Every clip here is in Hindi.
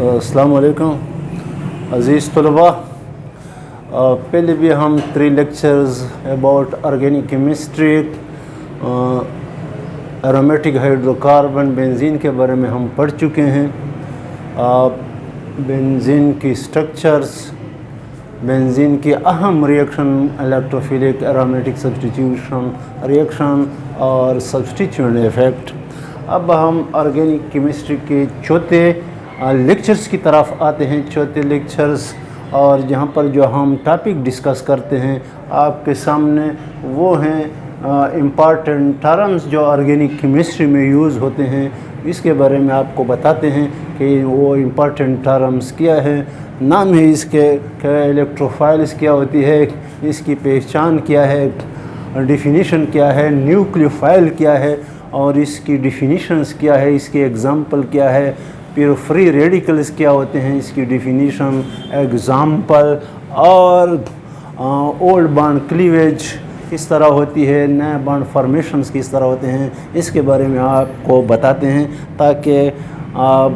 अस्सलाम वालेकुम अज़ीज़ तलबा। पहले भी हम 3 lectures about organic chemistry, aromatic hydrocarbon, benzene के बारे में हम पढ़ चुके हैं। बेंजीन की स्ट्रक्चर्स, बेंजीन की अहम reaction, electrophilic aromatic substitution reaction और सब्स्टिट्यूएंट इफेक्ट। अब हम ऑर्गेनिक केमिस्ट्री के चौथे लेक्चर्स की तरफ आते हैं। चौथे लेक्चर्स और जहाँ पर जो हम टॉपिक डिस्कस करते हैं आपके सामने वो हैं इम्पॉर्टेंट टर्म्स जो ऑर्गेनिक केमिस्ट्री में यूज़ होते हैं। इसके बारे में आपको बताते हैं कि वो इम्पॉर्टेंट टर्म्स क्या है, नाम है इसके, क्या इलेक्ट्रोफाइल्स क्या होती है, इसकी पहचान क्या है, डेफिनेशन क्या है, न्यूक्लियोफाइल क्या है और इसकी डेफिनेशंस क्या है, इसके एग्जांपल क्या है, फिर फ्री रेडिकल्स क्या होते हैं, इसकी डेफिनेशन, एग्जांपल, और ओल्ड बॉन्ड क्लीवेज किस तरह होती है, नए बॉन्ड फॉर्मेशंस किस तरह होते हैं, इसके बारे में आपको बताते हैं ताकि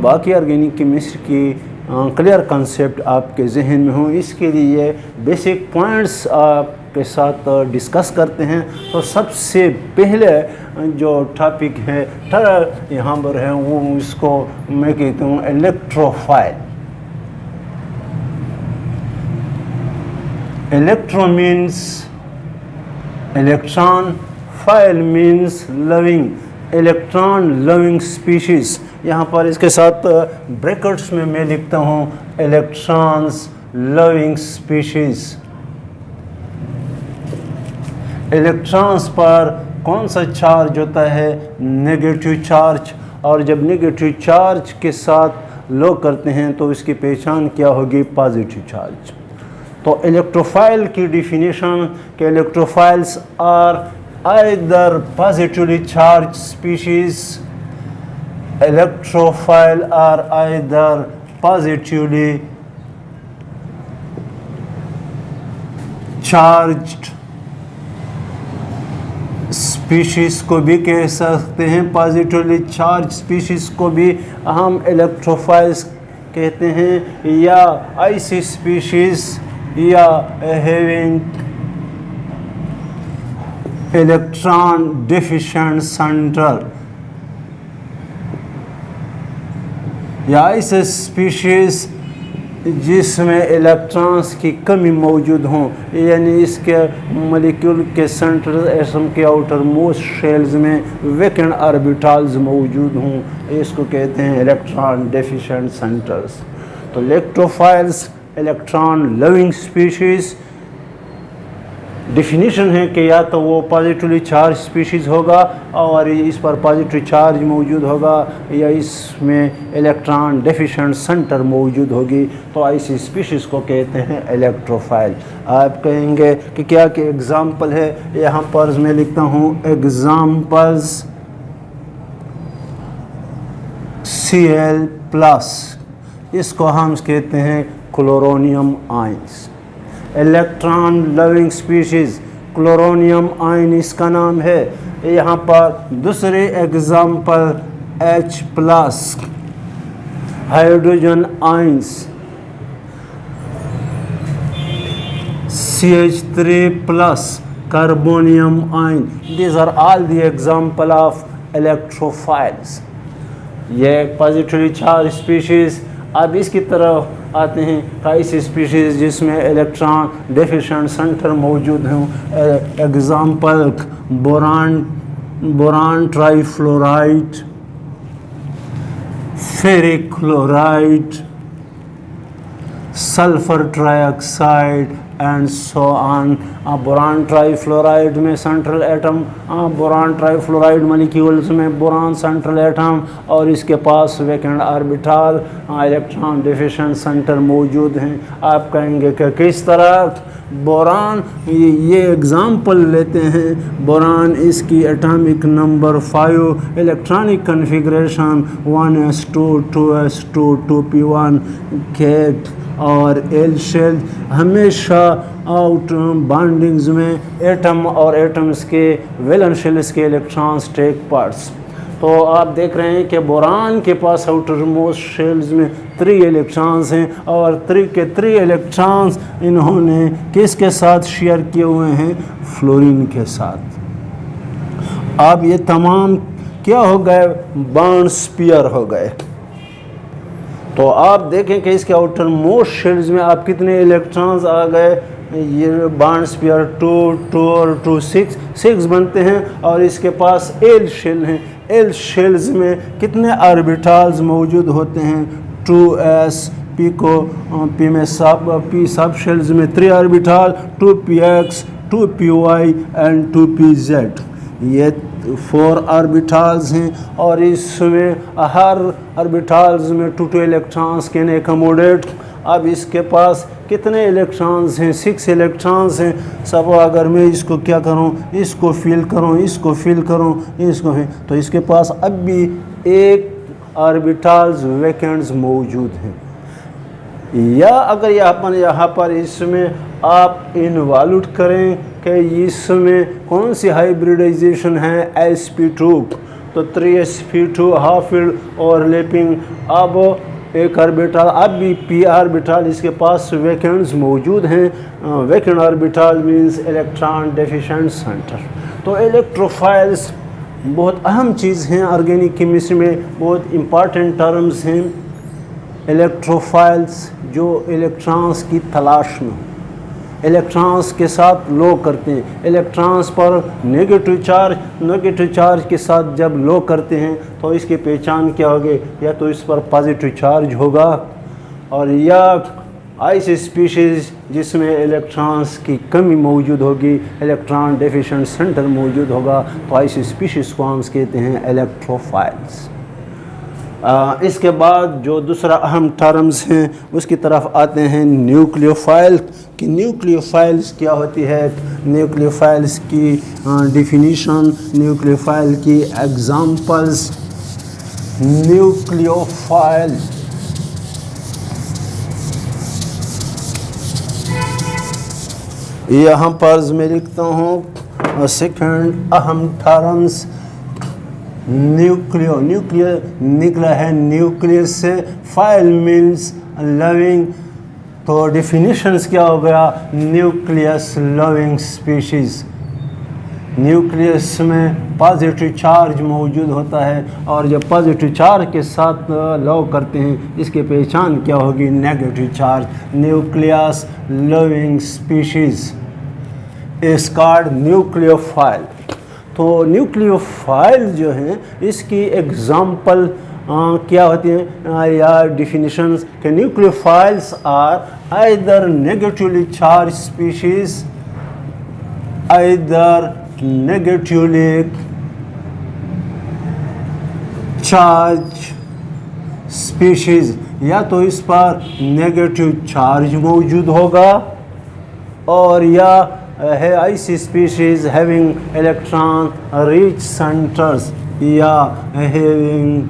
बाकी ऑर्गेनिक केमिस्ट्री की क्लियर कंसेप्ट आपके जहन में हो। इसके लिए बेसिक पॉइंट्स आपके साथ डिस्कस करते हैं। तो सबसे पहले जो टॉपिक है यहाँ पर है वो इसको मैं कहता हूँ electrophile. Electro means electron, file means loving, electron loving species. यहाँ पर इसके साथ ब्रैकेट्स में मैं लिखता हूँ इलेक्ट्रॉन्स लविंग स्पीशीज। इलेक्ट्रॉन्स पर कौन सा चार्ज होता है? Negative charge. और जब नेगेटिव चार्ज के साथ लो करते हैं तो इसकी पहचान क्या होगी? Positive charge. तो इलेक्ट्रोफाइल की डिफिनेशन कि electrophiles are either positively charge species, electrophile are either positively charged species को भी कह सकते हैं, पॉजिटिवली चार्ज स्पीशीज़ को भी हम इलेक्ट्रोफाइल्स कहते हैं, या ऐसी स्पीशीज़ या हैविंग इलेक्ट्रॉन डेफिशिएंट सेंटर, या ऐसे स्पीशीज़ जिसमें इलेक्ट्रॉन्स की कमी मौजूद हों, यानी इसके मॉलिक्यूल के सेंट्रल एटम के आउटर मोस्ट शेल्स में वैकेंट ऑर्बिटल्स मौजूद हों, इसको कहते हैं इलेक्ट्रॉन डेफिशिएंट सेंटर्स। तो electrophiles electron loving species, definition है कि या तो वो पॉजिटिवली चार्ज स्पीशीज़ होगा और इस पर पॉजिटिव चार्ज मौजूद होगा, या इसमें इलेक्ट्रॉन डेफिशिएंट सेंटर मौजूद होगी, तो ऐसी स्पीशीज़ को कहते हैं इलेक्ट्रोफाइल। आप कहेंगे कि क्या के एग्ज़ाम्पल है? यहाँ पर मैं लिखता हूँ एग्ज़ाम्पल्स Cl+, इसको हम कहते हैं chloronium ions. Electron loving species chloronium ion इसका नाम है। यहाँ पर दूसरे example H+, hydrogen ions, CH3+, carbonium ion. These are all the example of electrophiles. ये पॉजिटिवली चार्ज स्पीशीज़। अब इसकी तरफ आते हैं ऐसी स्पीशीज़ जिसमें इलेक्ट्रॉन डेफिशिएंट सेंटर मौजूद हों। Example boron trifluoride, ferric chloride, sulphur trioxide and so on. Boron trifluoride में central atom, boron trifluoride molecules में बोरान सेंट्रल एटम और इसके पास vacant orbital, electron deficient centre मौजूद हैं। आप कहेंगे कि किस तरह? बोरान, ये एग्जाम्पल लेते हैं। बोरान, इसकी atomic number 5, electronic configuration 1s2 2s2 2p1 के और एल शेल। हमेशा आउट बॉन्डिंग्स में एटम और एटम्स के वैलेंस शेल्स के इलेक्ट्रॉन्स टेक पार्ट्स। तो आप देख रहे हैं कि बोरान के पास आउटर मोस्ट शेल्स में 3 इलेक्ट्रॉन्स हैं और 3 के 3 इलेक्ट्रॉन्स इन्होंने किसके साथ शेयर किए हुए हैं, फ्लोरीन के साथ। अब ये तमाम क्या हो गए, बॉन्ड स्पीयर हो गए। तो आप देखें कि इसके आउटर मोस्ट शेल्स में आप कितने इलेक्ट्रॉन्स आ गए, ये बॉन्ड स्पीयर 2 2 और 2 6 बनते हैं। और इसके पास एल शेल हैं, एल शेल्स में कितने ऑर्बिटल्स मौजूद होते हैं, 2s, p को p में p सब शेल्स में 3 orbital, 2px, 2py and 2pz, ये 4 ऑर्बिटल्स हैं। और इसमें हर ऑर्बिटल्स में 2 इलेक्ट्रॉन्स कैन एकोमोडेट। अब इसके पास कितने इलेक्ट्रॉन्स हैं, 6 इलेक्ट्रॉन्स हैं। सब अगर मैं इसको क्या करूं, इसको फिल करूं, इसको फिल करूं, इसको फिल, तो इसके पास अब भी 1 ऑर्बिटल्स वैकेंट्स मौजूद हैं। या अगर यहाँ पर इसमें आप इन्वॉल्व करें कि इसमें कौन सी हाइब्रिडाइजेशन है, sp2, तो 3sp2 हाफ फील्ड ओवरलैपिंग। अब एक ऑर्बिटल, अब भी p ऑर्बिटल इसके पास वैकेंट्स मौजूद हैं। Vacant orbital means electron deficient centre. तो इलेक्ट्रोफाइल्स बहुत अहम चीज़ हैं, ऑर्गेनिक केमिस्ट्री में बहुत इम्पॉर्टेंट टर्म्स हैं। इलेक्ट्रोफाइल्स जो इलेक्ट्रॉन्स की तलाश में, इलेक्ट्रॉन्स के साथ लो करते हैं, इलेक्ट्रॉन्स पर नेगेटिव चार्ज के साथ जब लो करते हैं तो इसकी पहचान क्या होगी, या तो इस पर पॉजिटिव चार्ज होगा, और या ऐसी स्पीशीज़ जिसमें इलेक्ट्रॉन्स की कमी मौजूद होगी, इलेक्ट्रॉन डेफिशिएंट सेंटर मौजूद होगा, तो ऐसी स्पीशीज़ को हम कहते हैं इलेक्ट्रोफाइल्स। इसके बाद जो दूसरा अहम टर्म्स हैं उसकी तरफ आते हैं, न्यूक्लियोफाइल कि न्यूक्लियोफाइल्स क्या होती है, न्यूक्लियोफाइल्स की डिफिनीशन, न्यूक्लियोफाइल की एग्जांपल्स। न्यूक्लियोफाइल यहाँ पर मैं लिखता हूँ सेकंड अहम टर्म्स। न्यूक्लियो निकला है न्यूक्लियस से, फाइल मीन्स लविंग, तो डिफिनीशंस क्या हो गया, न्यूक्लियस लविंग स्पीशीज़। न्यूक्लियस में पॉजिटिव चार्ज मौजूद होता है, और जब पॉजिटिव चार्ज के साथ लव करते हैं इसकी पहचान क्या होगी, negative charge. Nucleus loving species is called nucleophile. तो न्यूक्लियोफाइल जो हैं इसकी एग्जाम्पल क्या होती हैं या डिफिनीशंस कि nucleophiles are either negatively charge species, either negatively charge species, या तो इस पर नेगेटिव चार्ज मौजूद होगा, और या है ऐसी species having electron rich centres, या हैविंग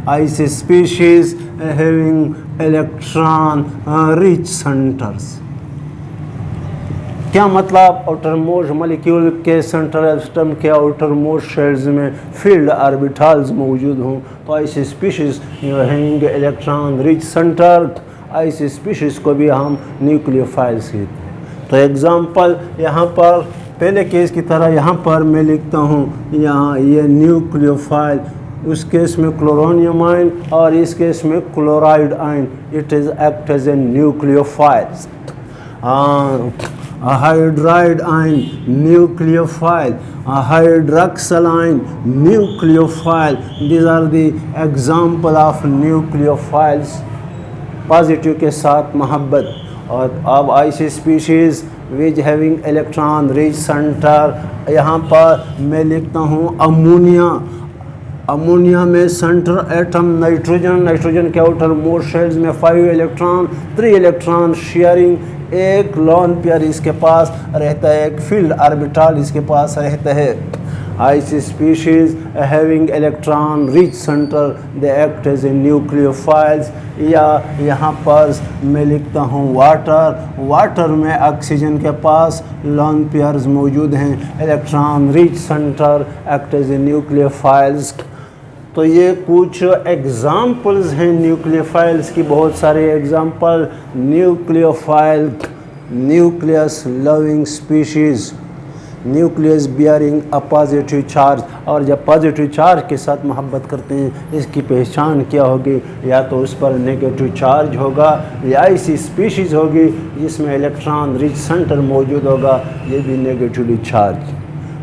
ऐसी species having electron rich centres. क्या मतलब, आउटर मोस्ट मॉलिक्यूल के सेंट्रल एटम के आउटर मोस्ट शेल्स में फील्ड ऑर्बिटल्स मौजूद हों, तो ऐसी species having electron rich centre, ऐसी स्पीशीज को भी हम न्यूक्लियोफाइल्स कहते हैं। तो एग्जाम्पल यहाँ पर पहले केस की तरह यहाँ पर मैं लिखता हूँ, यहाँ ये न्यूक्लियोफाइल, उस केस में क्लोरोनियम आयन और इस केस में chloride ion, it is act as a nucleophiles. Hydride ion nucleophile, hydroxyl ion nucleophile, these are the example of nucleophiles. Positive के साथ मोहब्बत। और अब ऐसी species which having electron rich centre, यहाँ पर मैं लिखता हूँ अमोनिया। अमोनिया में सेंटर एटम नाइट्रोजन के आउटर मोस्ट शेल्स में 5 इलेक्ट्रॉन, 3 इलेक्ट्रॉन शेयरिंग, एक लोन पेयर इसके पास रहता है, एक फील्ड ऑर्बिटल इसके पास रहता है। ऐसी species having electron rich centre, they act as a nucleophiles. या यहाँ पर मैं लिखता हूँ वाटर में ऑक्सीजन के पास लोन पेयर्स मौजूद हैं, electron rich centre, act as a nucleophiles. तो ये कुछ एग्जाम्पल्स हैं न्यूक्लियोफाइल्स की, बहुत सारे example. Nucleophile, nucleus loving species, nucleus bearing a positive charge, और जब पॉजिटिव चार्ज के साथ मोहब्बत करते हैं इसकी पहचान क्या होगी? या तो उस पर नेगेटिव चार्ज होगा या ऐसी स्पीशीज़ होगी जिसमें इलेक्ट्रॉन रिच सेंटर मौजूद होगा, ये भी नेगेटिवली चार्ज।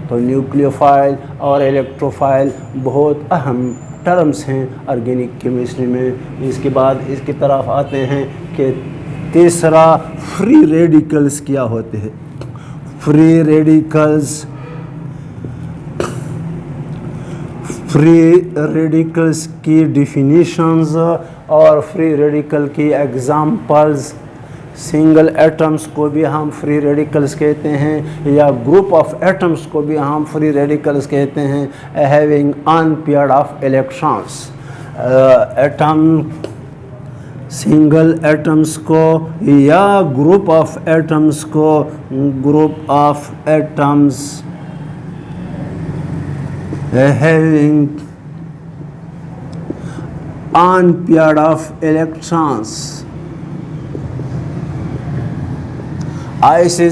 तो न्यूक्लियोफाइल और इलेक्ट्रोफाइल बहुत अहम टर्म्स हैं ऑर्गेनिक केमिस्ट्री में। इसके बाद इसकी तरफ आते हैं कि तीसरा फ्री रेडिकल्स क्या होते हैं। फ्री रेडिकल्स की डिफिनीशंस और फ्री रेडिकल की एग्जाम्पल्स। सिंगल एटम्स को भी हम फ्री रेडिकल्स कहते हैं, या ग्रुप ऑफ एटम्स को भी हम फ्री रेडिकल्स कहते हैं, having unpaired of electrons. Atom, single atoms को या ग्रुप ऑफ एटम्स को, group of atoms having unpaired of electrons. ऐसे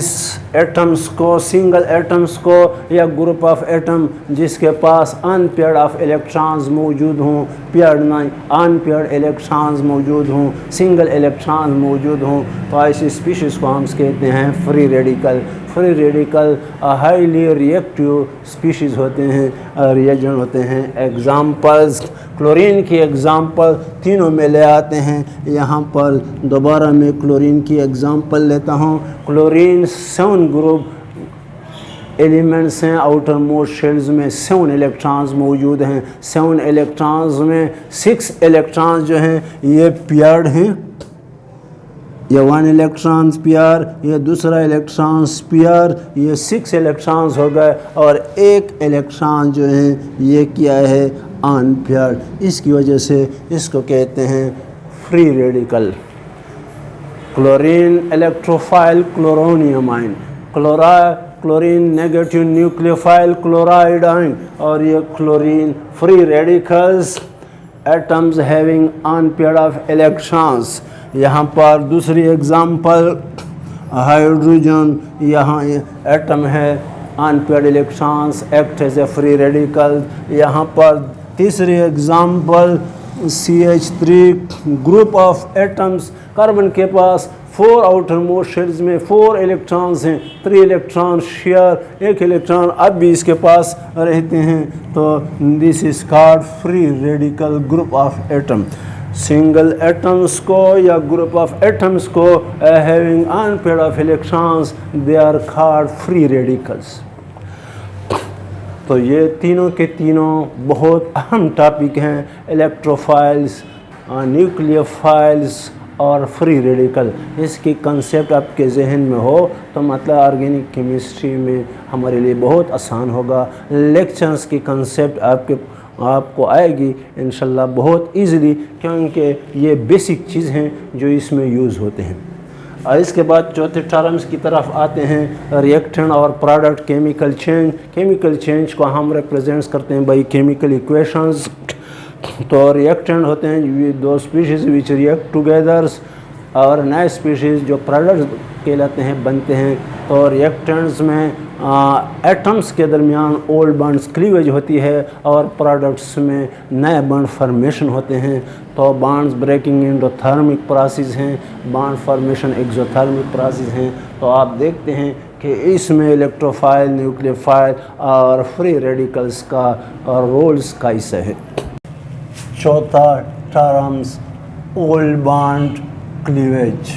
एटम्स को, सिंगल एटम्स को या ग्रुप ऑफ एटम जिसके पास अनपेयर्ड ऑफ इलेक्ट्रॉन्स मौजूद हों, पेयर्ड नहीं, अनपेयर्ड इलेक्ट्रॉन्स मौजूद हों, सिंगल इलेक्ट्रॉन्स मौजूद हों, तो ऐसी स्पीशीज़ को हम कहते हैं free radical. Free radical highly reactive species होते हैं, रिएजेंट होते हैं। एग्जाम्पल्स, क्लोरीन की एग्जाम्पल तीनों में ले आते हैं। यहाँ पर दोबारा मैं क्लोरीन की एग्जाम्पल लेता हूँ। क्लोरीन 7 ग्रुप एलिमेंट्स हैं, आउटर मोस्ट शेल्स में 7 इलेक्ट्रॉन्स मौजूद हैं। 7 इलेक्ट्रॉन्स में 6 इलेक्ट्रॉन्स जो हैं ये पेयर्ड हैं, ये 1 इलेक्ट्रॉन्स पेयर, ये दूसरा इलेक्ट्रॉन्स पेयर, ये 6 इलेक्ट्रॉन्स हो गए, और 1 इलेक्ट्रॉन जो है ये क्या है, अनपेयर्ड। इसकी वजह से इसको कहते हैं free radical. Chlorine electrophile chloronium ion, chlorine negative nucleophile chloride ion, और ये chlorine free radicals atoms having unpaired of electrons. यहाँ पर दूसरी एग्जाम्पल हाइड्रोजन, यहाँ एटम है unpaired electrons act as a free radical. यहाँ पर तीसरी example CH3 group of atoms, carbon के पास 4 आउटर मोस्ट शेल्स में 4 इलेक्ट्रॉन्स हैं, 3 इलेक्ट्रॉन शेयर, 1 इलेक्ट्रॉन अब भी इसके पास रहते हैं, तो this is called free radical group of atom. Single atoms को या ग्रुप ऑफ एटम्स को having unpaired of electrons, they are called free radicals. तो ये तीनों के तीनों बहुत अहम टॉपिक हैं, इलेक्ट्रोफाइल्स, न्यूक्लियोफाइल्स और फ्री रेडिकल। इसकी कंसेप्ट आपके जहन में हो तो मतलब ऑर्गेनिक केमिस्ट्री में हमारे लिए बहुत आसान होगा। लेक्चर्स की कंसेप्ट आपको आएगी इंशाल्लाह बहुत इजीली, क्योंकि ये बेसिक चीज़ हैं जो इसमें यूज़ होते हैं। और इसके बाद चौथे टर्म्स की तरफ आते हैं, रिएक्टेंट और product. Chemical change, chemical change को हम रिप्रेजेंट्स करते हैं बाई केमिकल इक्वेशंस। तो रिएक्टेंट होते हैं दो स्पीशीज़ विच रिएक्ट टुगेदर्स, और नए स्पीशीज़ जो प्रोडक्ट्स कहलाते हैं बनते हैं। तो रिएक्टेंट्स में एटम्स के दरमियान ओल्ड बॉन्ड्स क्लीवेज होती है, और प्रोडक्ट्स में नए बॉन्ड फॉर्मेशन होते हैं। तो बॉन्ड्स ब्रेकिंग एंडोथर्मिक प्रोसेस हैं, बॉन्ड फॉर्मेशन एक्सोथर्मिक प्रोसेस हैं। तो आप देखते हैं कि इसमें इलेक्ट्रोफाइल, न्यूक्लियोफाइल और फ्री रेडिकल्स का और रोल्स कैसे है। चौथा टर्म्स ओल्ड बॉन्ड क्लीवेज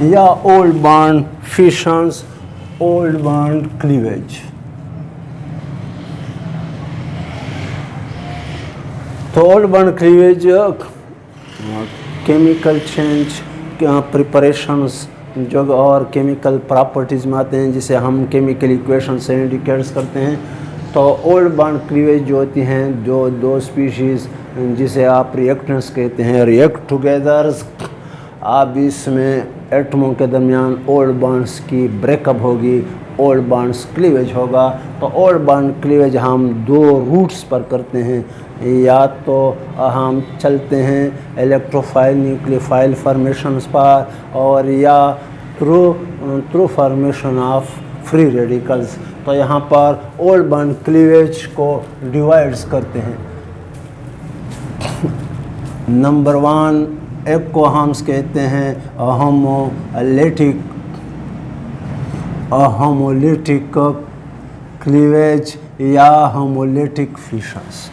या old bond fissions, old bond cleavage. तो old bond cleavage chemical change preparations जो और केमिकल प्रॉपर्टीज़ में आते हैं, जिसे हम केमिकल इक्वेशन से इंडिकेट्स करते हैं। तो ओल्ड बॉन्ड क्लीवेज जो होती हैं, जो दो स्पीशीज़ जिसे आप रिएक्टेंट्स कहते हैं, रिएक्ट टुगेदर्स, आप इसमें एटमों के दरमियान ओल्ड बॉन्ड्स की ब्रेकअप होगी, ओल्ड बॉन्ड्स क्लीवेज होगा। तो ओल्ड बॉन्ड क्लीवेज हम दो रूट्स पर करते हैं, या तो हम चलते हैं इलेक्ट्रोफाइल न्यूक्लियोफाइल फॉर्मेशंस पर, और या through formation of free radicals. तो यहाँ पर ओल्ड बॉन्ड क्लीवेज को डिवाइड्स करते हैं। नंबर 1, एक को हम कहते हैं होमोलिटिक क्लीवेज या होमोलिटिक फिशंस,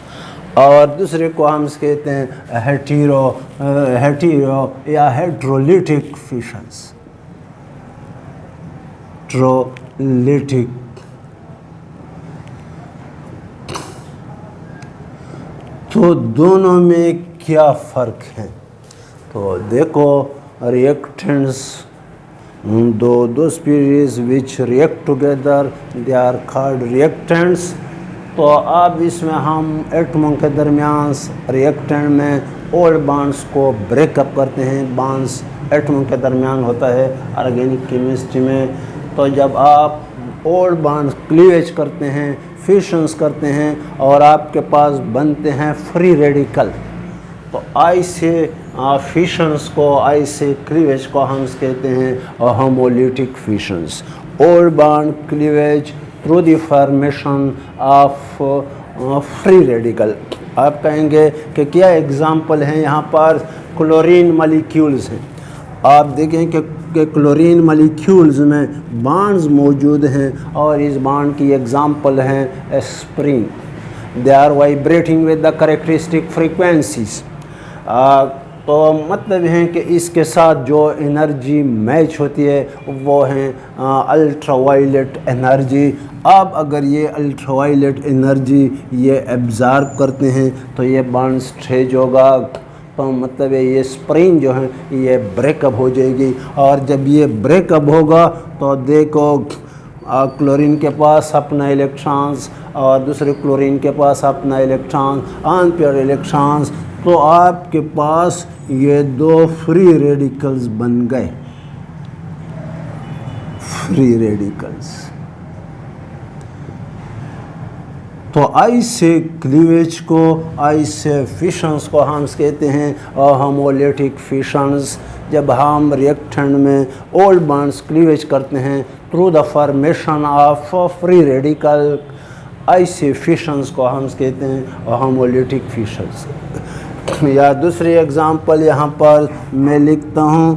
और दूसरे को हम कहते हैं हेटेरो या हेट्रोलिटिक फिशंस। ट्रोलिटिक, तो दोनों में क्या फ़र्क है? तो देखो, रिएक्टेंट्स, दो species which react together they are called reactants. तो अब इसमें हम एटमों के दरमियान रिएक्टेंट में ओल्ड बॉन्ड्स को ब्रेकअप करते हैं। बॉन्ड्स एटमों के दरमियान होता है ऑर्गेनिक केमिस्ट्री में। तो जब आप ओल्ड बॉन्ड्स क्लीवेज करते हैं, फिशंस करते हैं, और आपके पास बनते हैं फ्री रेडिकल, तो ऐसे फिशंस को, ऐसे क्लीवेज को हम कहते हैं homolytic fissions. Old bond cleavage through the formation of free radical. आप कहेंगे कि क्या एग्जाम्पल हैं? यहाँ पर क्लोरीन मॉलिक्यूल्स हैं। आप देखें कि क्लोरीन मॉलिक्यूल्स में बॉन्ड्स मौजूद हैं, और इस बॉन्ड की एग्जाम्पल हैं aspirin. They are vibrating with the characteristic frequencies. तो मतलब है कि इसके साथ जो एनर्जी मैच होती है वो है अल्ट्रावायलेट एनर्जी। अब अगर ये अल्ट्रावायलेट एनर्जी ये एब्ज़ॉर्ब करते हैं तो ये बॉन्ड स्ट्रेच होगा, तो मतलब है ये स्प्रिंग जो है ये ब्रेकअप हो जाएगी। और जब ये ब्रेकअप होगा तो देखो, क्लोरीन के पास अपना इलेक्ट्रॉन्स और दूसरे क्लोरीन के पास अपना इलेक्ट्रॉन, अनपेयर्ड इलेक्ट्रॉन्स, तो आपके पास ये दो फ्री रेडिकल्स बन गए। Free radicals. तो ऐसे क्लीवेज को, ऐसे फिशंस को हम कहते हैं होमोलिटिक फिशंस। जब हम रिएक्टेंट में ओल्ड बॉन्ड्स क्लीवेज करते हैं through the formation of free radical, ऐसे फिशंस को हम कहते हैं होमोलिटिक फिशंस। या दूसरी एग्जांपल यहाँ पर मैं लिखता हूँ,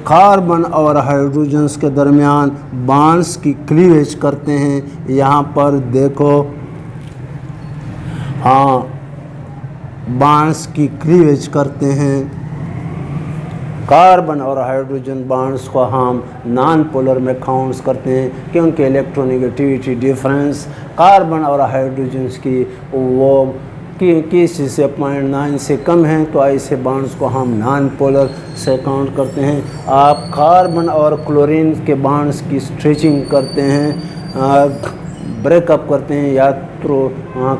कार्बन और हाइड्रोजन्स के दरमियान बॉन्ड्स की क्लीवेज करते हैं। यहाँ पर देखो, हाँ, बॉन्ड्स की क्लीवेज करते हैं। कार्बन और हाइड्रोजन बॉन्ड्स को हम नॉन पोलर में काउंट्स करते हैं, क्योंकि इलेक्ट्रोनेगेटिविटी डिफरेंस कार्बन और हाइड्रोजन्स की वो किसी से 0.9 से कम है, तो ऐसे बॉन्ड्स को हम नॉन पोलर से काउंट करते हैं। आप कार्बन और क्लोरीन के बॉन्ड्स की स्ट्रेचिंग करते हैं, ब्रेकअप करते हैं, या थ्रू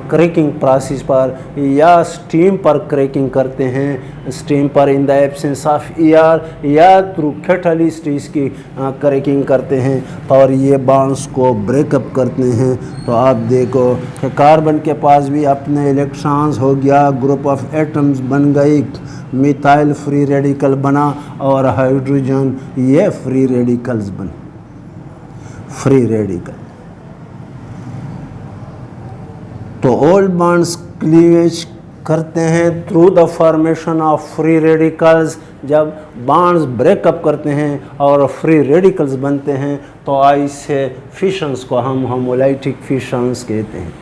क्रैकिंग प्रोसेस पर या स्टीम पर क्रैकिंग करते हैं, स्टीम पर in the absence of air, या थ्रू कैटलिस्ट इसकी क्रैकिंग करते हैं, और ये बॉन्ड्स को ब्रेकअप करते हैं। तो आप देखो कि कार्बन के पास भी अपने इलेक्ट्रॉन्स हो गया, ग्रुप ऑफ एटम्स बन गई, मिथाइल फ्री रेडिकल बना, और हाइड्रोजन ये फ्री रेडिकल्स बने, फ्री रेडिकल। तो ओल्ड बॉन्ड्स क्लीवेज करते हैं through the formation of free radicals. जब बॉन्ड्स ब्रेकअप करते हैं और फ्री रेडिकल्स बनते हैं तो ऐसे फिशंस को हम होमोलाइटिक फिशंस कहते हैं।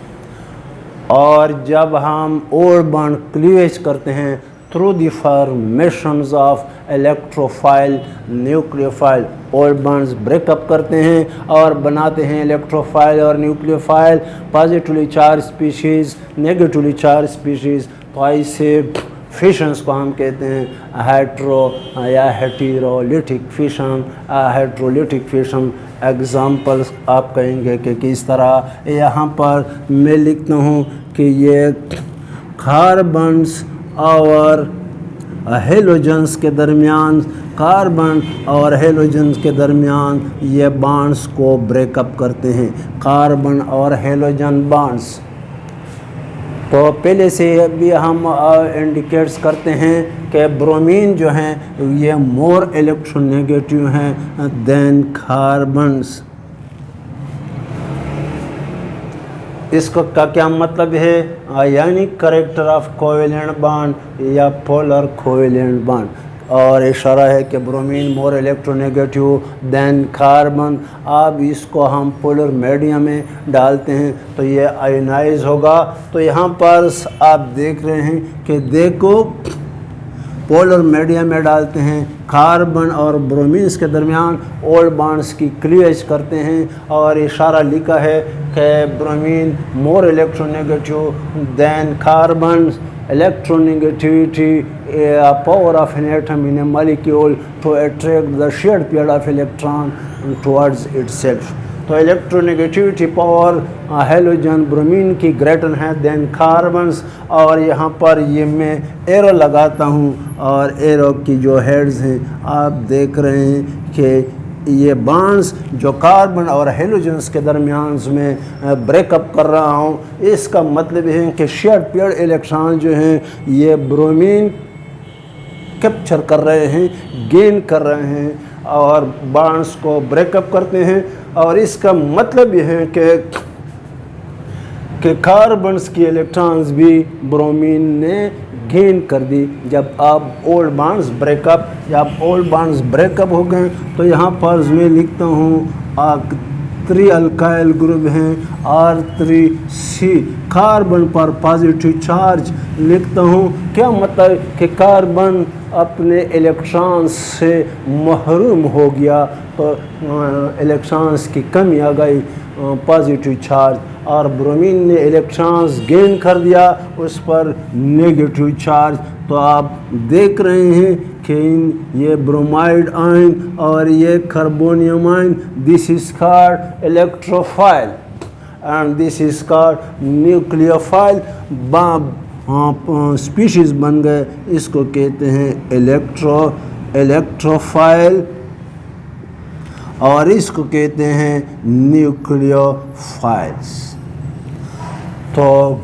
और जब हम ओल्ड बॉन्ड क्लीवेज करते हैं through the formations of electrophile nucleophile, old bonds breakup करते हैं और बनाते हैं इलेक्ट्रोफाइल और nucleophile, positively charge species, negatively charge species. तो ऐसे फिशंस को हम कहते हैं हेट्रो या heterolytic fission, heterolytic fission. Examples आप कहेंगे कि किस तरह, यहाँ पर मैं लिखता हूँ कि ये कार्बन्स और हेलोजन्स के दरमियान, कार्बन और हेलोजन्स के दरमियान ये बॉन्ड्स को ब्रेकअप करते हैं, कार्बन और हेलोजन बॉन्ड्स। तो पहले से भी हम इंडिकेट्स करते हैं कि ब्रोमीन जो हैं ये मोर इलेक्ट्रोनेगेटिव हैं देन कार्बन्स। इसको का क्या मतलब है? आयनिक कैरेक्टर ऑफ कोवेलेंट बॉन्ड या पोलर कोवेलेंट बॉन्ड, और इशारा है कि bromine more electronegative than carbon. अब इसको हम पोलर मीडियम में डालते हैं तो ये आयनाइज होगा। तो यहाँ पर आप देख रहे हैं कि देखो पोलर मीडियम में डालते हैं, कार्बन और ब्रोमीन्स के दरमियान ओल्ड बॉन्ड्स की क्लीवेज करते हैं, और इशारा लिखा है कि bromine more electronegative than carbon. Electronegativity, a power of an atom in a molecule to attract the shared pair of electron towards itself. तो इलेक्ट्रोनेगेटिविटी पावर हेलोजन ब्रोमीन की ग्रेटर है देन कार्बन्स। और यहाँ पर ये मैं एरो लगाता हूँ, और एरो की जो हेड्स हैं आप देख रहे हैं कि ये बॉन्ड्स जो कार्बन और हेलोजन्स के दरमियान में ब्रेकअप कर रहा हूँ, इसका मतलब है कि शेयर्ड पेयर्ड इलेक्ट्रॉन जो हैं ये ब्रोमीन कैप्चर कर रहे हैं, गेन कर रहे हैं और बॉन्ड्स को ब्रेकअप करते हैं। और इसका मतलब यह है कि कार्बन्स की इलेक्ट्रॉन्स भी ब्रोमीन ने गेन कर दी। जब आप ओल्ड बॉन्ड्स ब्रेकअप हो गए तो यहाँ पर मैं लिखता हूँ 3 अल्काइल ग्रुप हैं R3C, कार्बन पर पॉजिटिव चार्ज लिखता हूँ। क्या मतलब कि कार्बन अपने इलेक्ट्रॉन्स से महरूम हो गया, तो इलेक्ट्रॉन्स की कमी आ गई, पॉजिटिव चार्ज, और ब्रोमीन ने इलेक्ट्रॉन्स गेन कर दिया, उस पर नेगेटिव चार्ज। तो आप देख रहे हैं कि ये ब्रोमाइड आयन और ये carbonium ion, this is called electrophile and this is called nucleophile. Species बन गए, इसको कहते हैं इलेक्ट्रोफाइल और इसको कहते हैं न्यूक्लियोफाइल्स। तो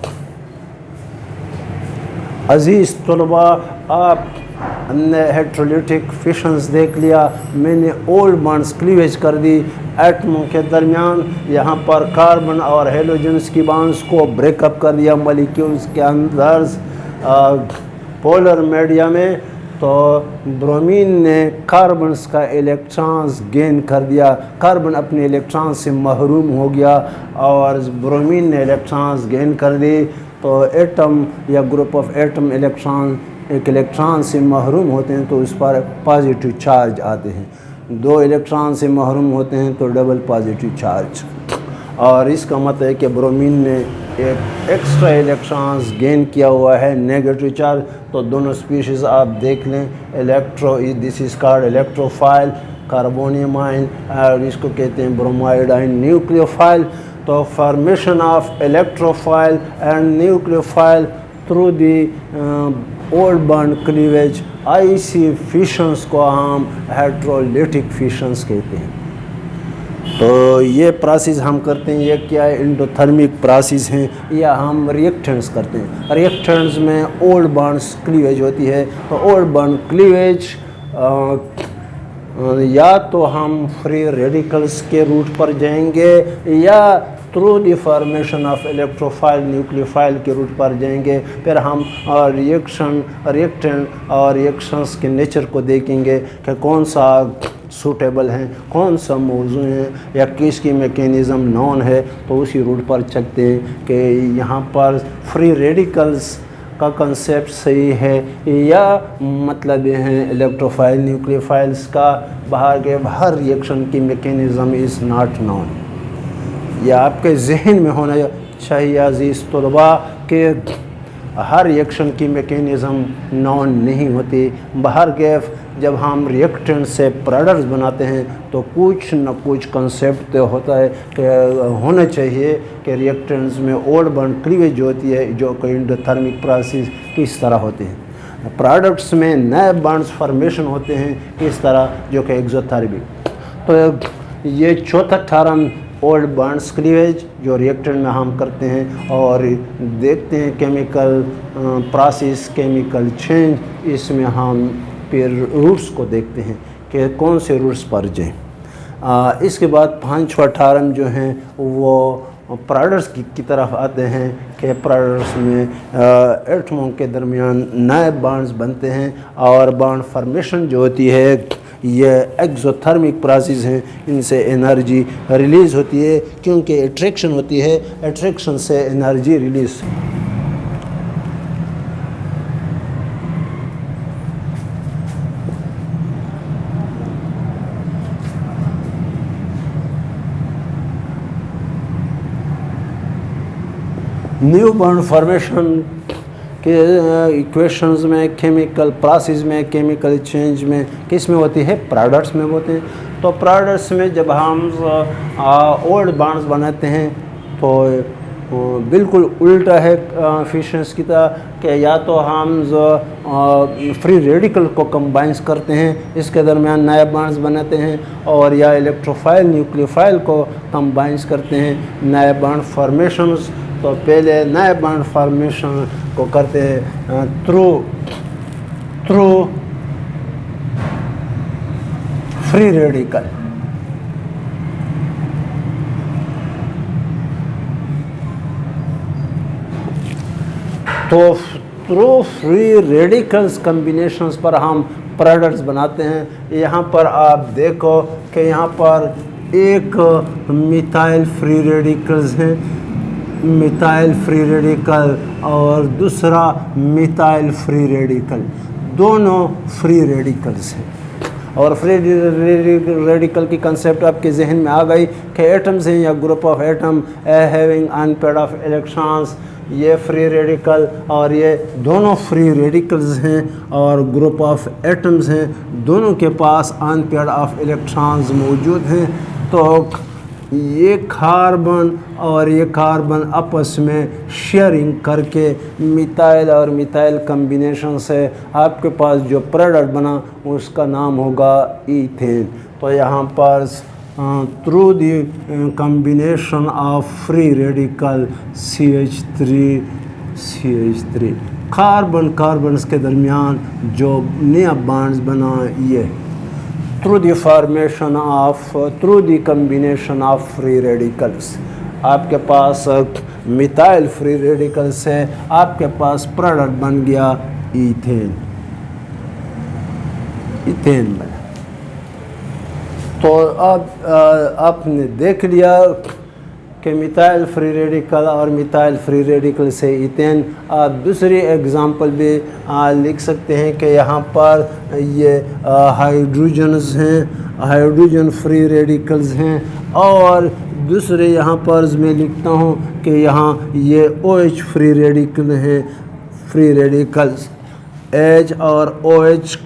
अजीज़ तलबा, आप हमने हेट्रोलिटिक फिशंस देख लिया, मैंने ओल्ड बॉन्ड्स क्लीवेज कर दी एटमों के दरमियान। यहाँ पर कार्बन और हेलोजन्स की बॉन्ड्स को ब्रेकअप कर दिया मॉलिक्यूल्स के अंदर पोलर मीडिया में। तो ब्रोमीन ने कार्बन्स का इलेक्ट्रॉन्स गेन कर दिया, कार्बन अपने इलेक्ट्रॉन से महरूम हो गया और ब्रोमीन ने इलेक्ट्रॉन्स गेन कर दी। तो एटम या ग्रुप ऑफ एटम इलेक्ट्रॉन एक इलेक्ट्रॉन से महरूम होते हैं तो उस पर पॉजिटिव चार्ज आते हैं, 2 इलेक्ट्रॉन से महरूम होते हैं तो डबल पॉजिटिव चार्ज। और इसका मतलब है कि ब्रोमीन ने एक एक्स्ट्रा इलेक्ट्रॉन्स गेन किया हुआ है, नेगेटिव चार्ज। तो दोनों स्पीशीज़ आप देख लें, this is called electrophile carbonium ion, और इसको कहते हैं ब्रोमाइड आयन न्यूक्लियोफाइल। तो formation of electrophile and nucleophile through the old bond cleavage, ऐसी फिशंस को हम हेट्रोलिटिक फिशंस कहते हैं। तो ये प्रोसेस हम करते हैं, ये क्या है, एंडोथर्मिक प्रोसेस हैं, या हम रिएक्टेंट्स करते हैं। रिएक्टेंट्स में ओल्ड बॉन्ड्स क्लीवेज होती है। तो ओल्ड बॉन्ड क्लीवेज या तो हम फ्री रेडिकल्स के रूट पर जाएंगे या through the formation of electrophile nucleophile के रूट पर जाएंगे। फिर हम रिएक्टेंट और रिएक्शंस के नेचर को देखेंगे कि कौन सा सूटेबल हैं, कौन सा मौजू है या किसकी मैकेनिज़्म नॉन है। तो उसी रूट पर चलते हैं कि यहाँ पर फ्री रेडिकल्स का कंसेप्ट सही है या मतलब ये हैं इलेक्ट्रोफाइल न्यूक्लियोफाइल्स का बाहर रिएक्शन की मैकेनिज़्म इज़ नॉट नॉन। यह आपके जहन में होना चाहिए अजीज़ तलबा कि हर रिएक्शन की मैकेनिज़्म नॉन नहीं होती। बाहर के जब हम रिएक्टेंट से प्रोडक्ट्स बनाते हैं तो कुछ न कुछ कंसेप्ट तो होता है कि होना चाहिए कि रिएक्टेंट्स में ओल्ड बॉन्ड क्लीवेज होती है, जो कि एंडोथर्मिक प्रोसेस किस तरह होती है। प्रोडक्ट्स में नए बॉन्ड्स फॉर्मेशन होते हैं इस तरह, जो कि एक्सोथर्मिक। तो ये चौथा टर्म ओल्ड बॉन्ड्स क्लीवेज जो रिएक्टर में हम करते हैं और देखते हैं केमिकल प्रोसेस, केमिकल चेंज, इसमें हम फिर रूट्स को देखते हैं कि कौन से रूट्स पर जाएं। इसके बाद पांचवा टर्म जो हैं वो प्रोडक्ट्स की तरफ आते हैं कि प्रोडक्ट्स में एटमों के दरमियान नए बॉन्ड्स बनते हैं और बॉन्ड फॉर्मेशन जो होती है ये एक्सोथर्मिक प्रोसेस हैं, इनसे एनर्जी रिलीज़ होती है क्योंकि अट्रैक्शन होती है, अट्रैक्शन से energy release. New bond formation के इक्वेशंस में, केमिकल प्रोसेस में, केमिकल चेंज में किस में होती है? प्रोडक्ट्स में होते हैं। तो प्रोडक्ट्स में जब हम ओल्ड बॉन्ड्स बनाते हैं तो बिल्कुल उल्टा है फिशंस की तरह कि या तो हम फ्री रेडिकल को कंबाइंस करते हैं, इसके दरमियान नए बॉन्ड्स बनाते हैं, और या इलेक्ट्रोफाइल न्यूक्लियोफाइल को कंबाइंस करते हैं नए बॉन्ड फॉर्मेशंस। तो पहले नए बॉन्ड फॉर्मेशन को करते हैं थ्रू फ्री रेडिकल। तो थ्रू फ्री रेडिकल्स कम्बिनेशंस पर हम प्रोडक्ट्स बनाते हैं। यहाँ पर आप देखो कि यहाँ पर एक मिथाइल फ्री रेडिकल्स हैं, मिथाइल फ्री रेडिकल, और दूसरा मिथाइल फ्री रेडिकल, दोनों फ्री रेडिकल्स हैं। और फ्री रेडिकल की कंसेप्ट आपके जहन में आ गई कि एटम्स हैं या group of atom having unpaired of electrons, ये फ्री रेडिकल और ये दोनों फ्री रेडिकल्स हैं और ग्रुप ऑफ एटम्स हैं, दोनों के पास अनपेयर्ड ऑफ इलेक्ट्रॉन्स मौजूद हैं। तो ये कार्बन और ये कार्बन आपस में शेयरिंग करके मिथाइल और मिथाइल कम्बिनेशन से आपके पास जो प्रोडक्ट बना उसका नाम होगा ईथेन। तो यहाँ पर through the combination of free radical CH3 carbons के दरमियान जो नया बॉन्ड्स बना ये through the combination of free radicals, आपके पास मिथाइल फ्री रेडिकल से आपके पास प्रोडक्ट बन गया ईथेन बना। तो अब आपने देख लिया कि मिथाइल फ्री रेडिकल और मिथाइल फ्री रेडिकल से ईथेन। आप दूसरी एग्जांपल भी लिख सकते हैं कि यहाँ पर ये हाइड्रोजन्स हैं, हाइड्रोजन फ्री रेडिकल्स हैं, और दूसरे यहाँ पर मैं लिखता हूँ कि यहाँ ये OH फ्री रेडिकल हैं, फ्री रेडिकल्स H और OH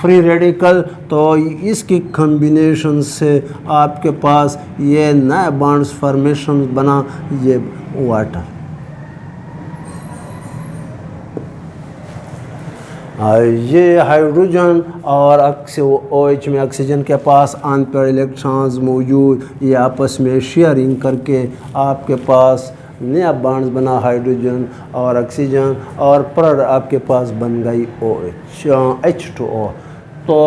फ्री रेडिकल। तो इसकी कम्बिनेशन से आपके पास ये नए बॉन्ड्स फॉर्मेशन बना ये वाटर। ये हाइड्रोजन और OH में ऑक्सीजन के पास अनपेयर्ड इलेक्ट्रॉन्स मौजूद, ये आपस में शेयरिंग करके आपके पास नया बॉन्ड्स बना हाइड्रोजन और ऑक्सीजन, और प्रोडक्ट आपके पास बन गई H2O। तो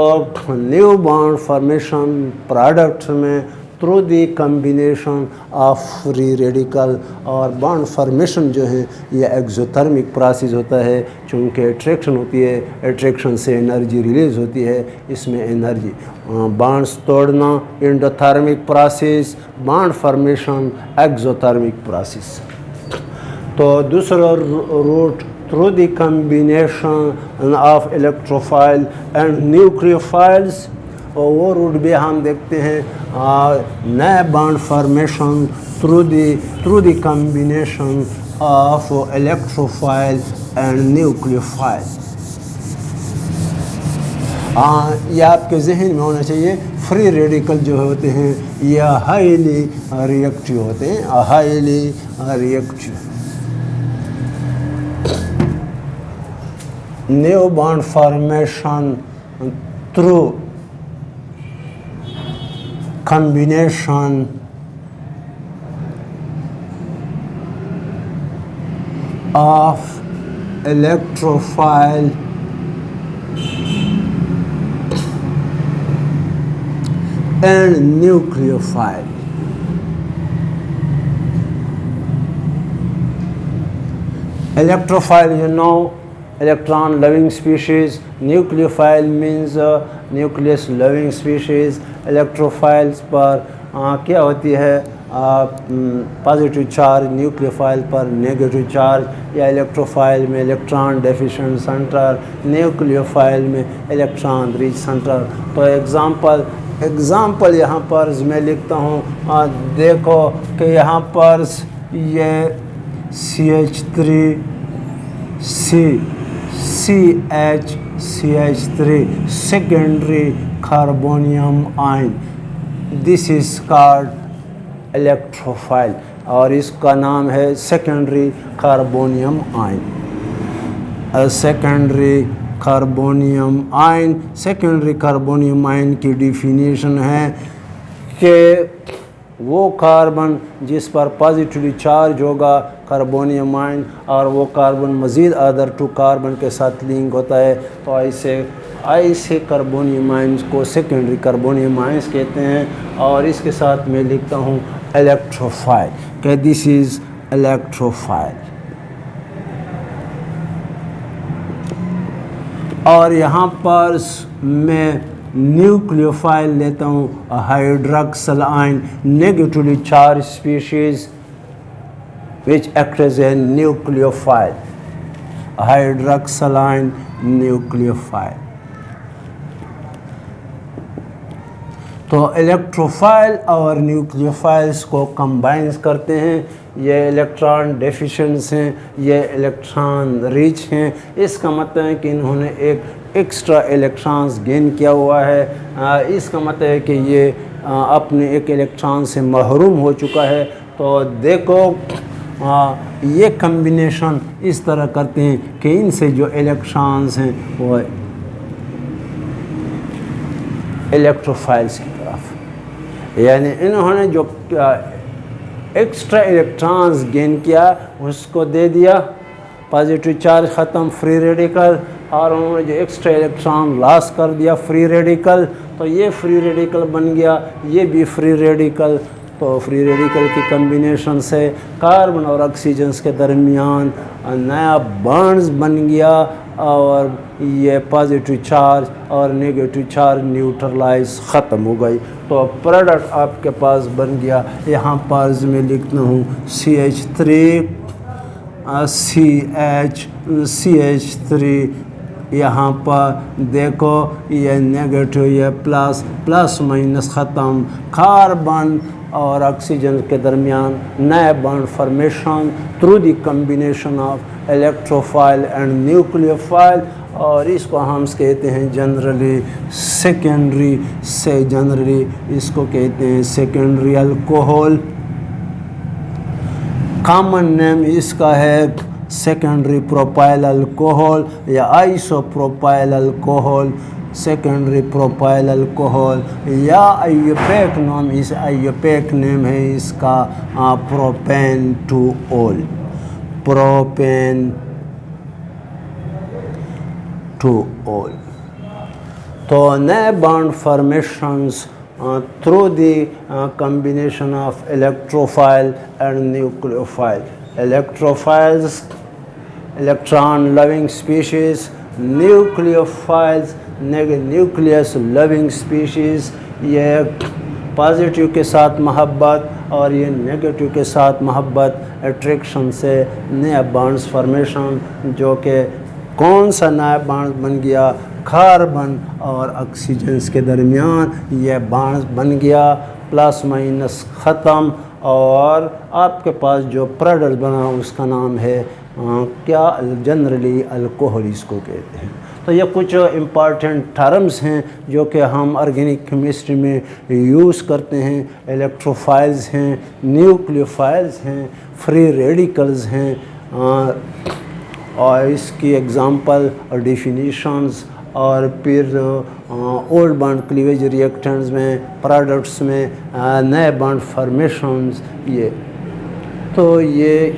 न्यू बॉन्ड फॉर्मेशन प्रोडक्ट में through the combination of free radical और बॉन्ड फॉर्मेशन जो है ये एक्सोथर्मिक प्रोसेस होता है, चूँकि अट्रैक्शन होती है, अट्रैक्शन से एनर्जी रिलीज़ होती है, इसमें एनर्जी बॉन्ड्स तोड़ना endothermic process, bond formation exothermic process. तो दूसरा route through the combination of electrophile and nucleophiles, और वो रूट भी हम देखते हैं नए bond formation through the combination of electrophile and nucleophile. ये आपके जहन में होना चाहिए। फ्री रेडिकल जो होते हैं ये हाईली रिएक्टिव होते हैं, highly reactive. new bond formation through combination of electrophile and nucleophile. Electrophile, you know, electron loving species. Nucleophile means nucleus loving species. Electrophiles पर क्या होती है, पॉजिटिव चार्ज, न्यूक्लियोफाइल पर नेगेटिव चार्ज, या इलेक्ट्रोफाइल में इलेक्ट्रॉन डेफिशिएंट सेंटर, न्यूक्लियोफाइल में इलेक्ट्रॉन रिच सेंटर। तो एग्ज़ाम्पल यहाँ पर मैं लिखता हूँ, देखो कि यहाँ पर ये CH3 CH3 secondary carbonium ion, this is called electrophile और इसका नाम है secondary carbonium ion. Secondary carbonium ion, secondary carbonium ion की डिफिनीशन है कि वो कार्बन जिस पर पॉजिटिवली चार्ज होगा कार्बोनियम आयन, और वो कार्बन मज़ीद अदर टू कार्बन के साथ लिंक होता है, तो ऐसे कार्बोनियम आयन्स को सेकेंडरी कार्बोनियम आयन्स कहते हैं। और इसके साथ मैं लिखता हूँ इलेक्ट्रोफाइल, कि दिस इज़ इलेक्ट्रोफाइल। और यहाँ पर मैं न्यूक्लियोफाइल लेता हूँ, hydroxyl ion, negatively charge species which acts as a nucleophile, hydroxyl ion nucleophile। तो इलेक्ट्रोफाइल और न्यूक्लियोफाइल्स को कंबाइंस करते हैं, ये इलेक्ट्रॉन डेफिशिएंट्स हैं, ये इलेक्ट्रॉन रिच हैं। इसका मतलब है कि इन्होंने एक एक्स्ट्रा इलेक्ट्रॉन्स गेन किया हुआ है। इसका मतलब है कि ये अपने एक इलेक्ट्रॉन से महरूम हो चुका है। तो देखो ये कम्बिनेशन इस तरह करते हैं कि इनसे जो इलेक्ट्रॉन्स हैं वो इलेक्ट्रोफाइल्स की तरफ, यानी इन्होंने जो एक्स्ट्रा इलेक्ट्रॉन्स गेन किया उसको दे दिया, पॉजिटिव चार्ज ख़त्म, फ्री रेडिकल, और उन्होंने जो एक्स्ट्रा इलेक्ट्रॉन लॉस कर दिया फ्री रेडिकल, तो ये फ्री रेडिकल बन गया, ये भी फ्री रेडिकल। तो फ्री रेडिकल की कम्बिनेशन से कार्बन और ऑक्सीजन के दरमियान नया बॉन्ड्स बन गया, और ये पॉजिटिव चार्ज और नेगेटिव चार्ज न्यूट्रलाइज ख़त्म हो गई। तो प्रोडक्ट आपके पास बन गया। यहाँ पर मैं लिखता हूँ CH3 CH3। यहाँ पर देखो ये नेगेटिव, ये प्लस माइनस ख़त्म, कार्बन और ऑक्सीजन के दरमियान नए bond formation through the combination of electrophile and nucleophile, और इसको हम कहते हैं जनरली सेकेंडरी जनरली इसको कहते हैं सेकेंडरी अल्कोहल। कॉमन नेम इसका है सेकेंडरी प्रोपाइल अल्कोहल या isopropyl alcohol, secondary propyl alcohol, या आईयूपैक नाम, इस आईयूपैक नेम है इसका propane two all, propane two all. तो नए bond formations through the combination of electrophile and nucleophile. Electrophiles, electron loving species, nucleophiles, nucleus loving species। ये पॉजिटिव के साथ मोहब्बत और ये नेगेटिव के साथ मोहब्बत, अट्रैक्शन से नया बॉन्ड्स फॉर्मेशन, जो कि कौन सा नया बॉन्ड बन गया, कार्बन और ऑक्सीजन के दरमियान ये बॉन्ड बन गया, प्लस माइनस ख़त्म, और आपके पास जो प्रोडक्ट बना उसका नाम है क्या, जनरली अल्कोहल इसको कहते हैं। तो ये कुछ इम्पॉर्टेंट टर्म्स हैं जो कि हम ऑर्गेनिक केमिस्ट्री में यूज़ करते हैं। इलेक्ट्रोफाइल्स हैं, न्यूक्लियोफाइल्स हैं, फ्री रेडिकल्स हैं, और इसकी एग्जांपल और डेफिनेशंस, और फिर ओल्ड बॉन्ड क्लीवेज रिएक्टेंट्स में, प्रोडक्ट्स में नए बॉन्ड फॉर्मेशंस, ये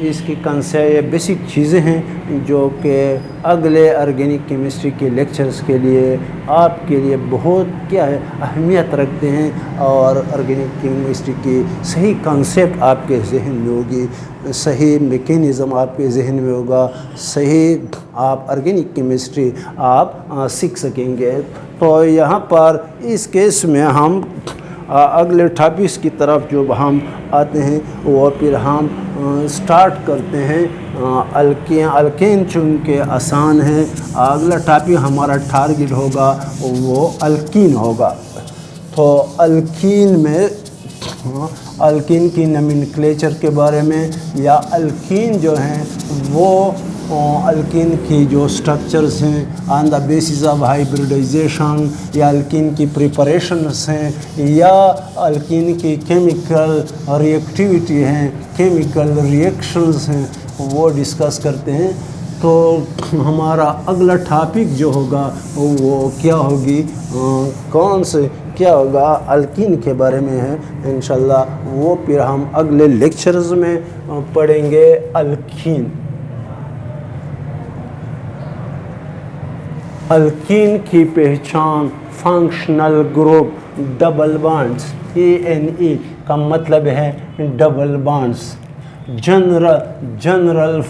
इसकी कंसेप्ट, ये बेसिक चीज़ें हैं जो कि अगले ऑर्गेनिक केमिस्ट्री के लेक्चर्स के लिए आपके लिए बहुत अहमियत रखते हैं, और ऑर्गेनिक केमिस्ट्री की सही कंसेप्ट आपके जहन में होगी, सही मैकेनिज़्म आपके जहन में होगा, सही आप ऑर्गेनिक केमिस्ट्री आप सीख सकेंगे। तो यहाँ पर इस केस में हम अगले टॉपिक्स की तरफ जो हम आते हैं, वो फिर हम स्टार्ट करते हैं अल्केन, चूँकि आसान है। अगला टॉपिक हमारा टारगेट होगा वो अल्कीन होगा। तो अल्कीन में अल्कीन की नोमेनक्लेचर के बारे में, या अल्कीन जो हैं वो अल्कीन की जो स्ट्रक्चर्स हैं on the basis of hybridization, या अल्कीन की प्रिपरेशंस हैं, या अल्कीन की केमिकल रिएक्टिविटी हैं, केमिकल रिएक्शंस हैं, वो डिस्कस करते हैं। तो हमारा अगला टॉपिक जो होगा वो क्या होगी, क्या होगा, अल्कीन के बारे में है इंशाल्लाह। वो फिर हम अगले लेक्चर्स में पढ़ेंगे अल्कीन। अल्कीन की पहचान, functional group, double bonds, ANE का मतलब है डबल बॉन्ड्स। जनरल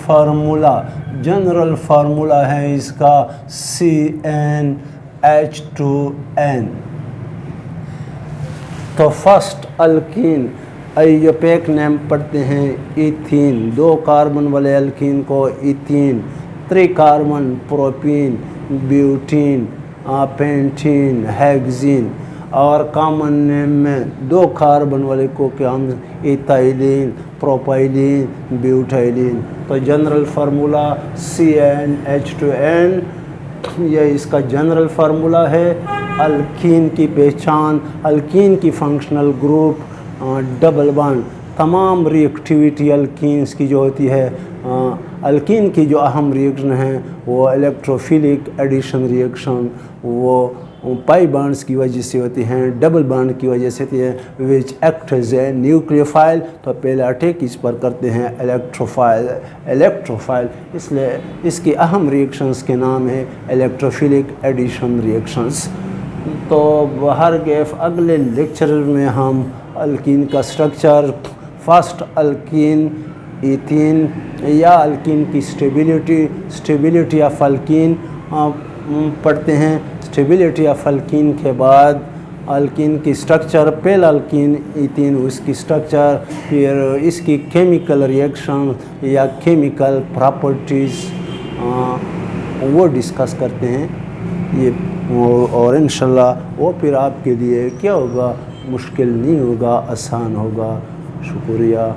फार्मूला है इसका CnH2n। तो फर्स्ट अल्कीन, आइयोपेक नेम पढ़ते हैं इथीन, 2 कार्बन वाले अल्कीन को ethene, 3 carbon propene, butene, pentene, hexene, और कॉमन नेम में 2 कार्बन वाले को क्या हम इथाइलिन, प्रोपाइलिन, ब्यूटाइलिन। तो जनरल फार्मूला CnH2n, यह इसका जनरल फार्मूला है। अल्कीन की पहचान, अल्कीन की फंक्शनल ग्रुप, डबल बॉन्ड, तमाम रिएक्टिविटी अल्कीन्स की जो होती है, अल्कीन की जो अहम रिएक्शन है वो इलेक्ट्रोफिलिक एडिशन रिएक्शन, वो पाई बॉन्ड्स की वजह से होती हैं, डबल बॉन्ड की वजह से होती है, which act as a nucleophile. तो पहले अटैक इस पर करते हैं इलेक्ट्रोफाइल, इसलिए इसकी अहम रिएक्शंस के नाम है इलेक्ट्रोफिलिक एडिशन रिएक्शंस। तो बाहर के अगले लेक्चर में हम अल्कीन का स्ट्रक्चर, फर्स्ट अल्कीन इथीन, या अल्कीन की स्टेबिलिटी ऑफ अल्कीन पढ़ते हैं। स्टेबिलिटी ऑफ अल्कीन के बाद अल्कीन की स्ट्रक्चर, पहला अल्कीन इथीन, उसकी स्ट्रक्चर, फिर इसकी केमिकल रिएक्शन या केमिकल प्रॉपर्टीज़ वो डिस्कस करते हैं ये, और इंशाल्लाह वो फिर आपके लिए क्या होगा, मुश्किल नहीं होगा, आसान होगा। शुक्रिया।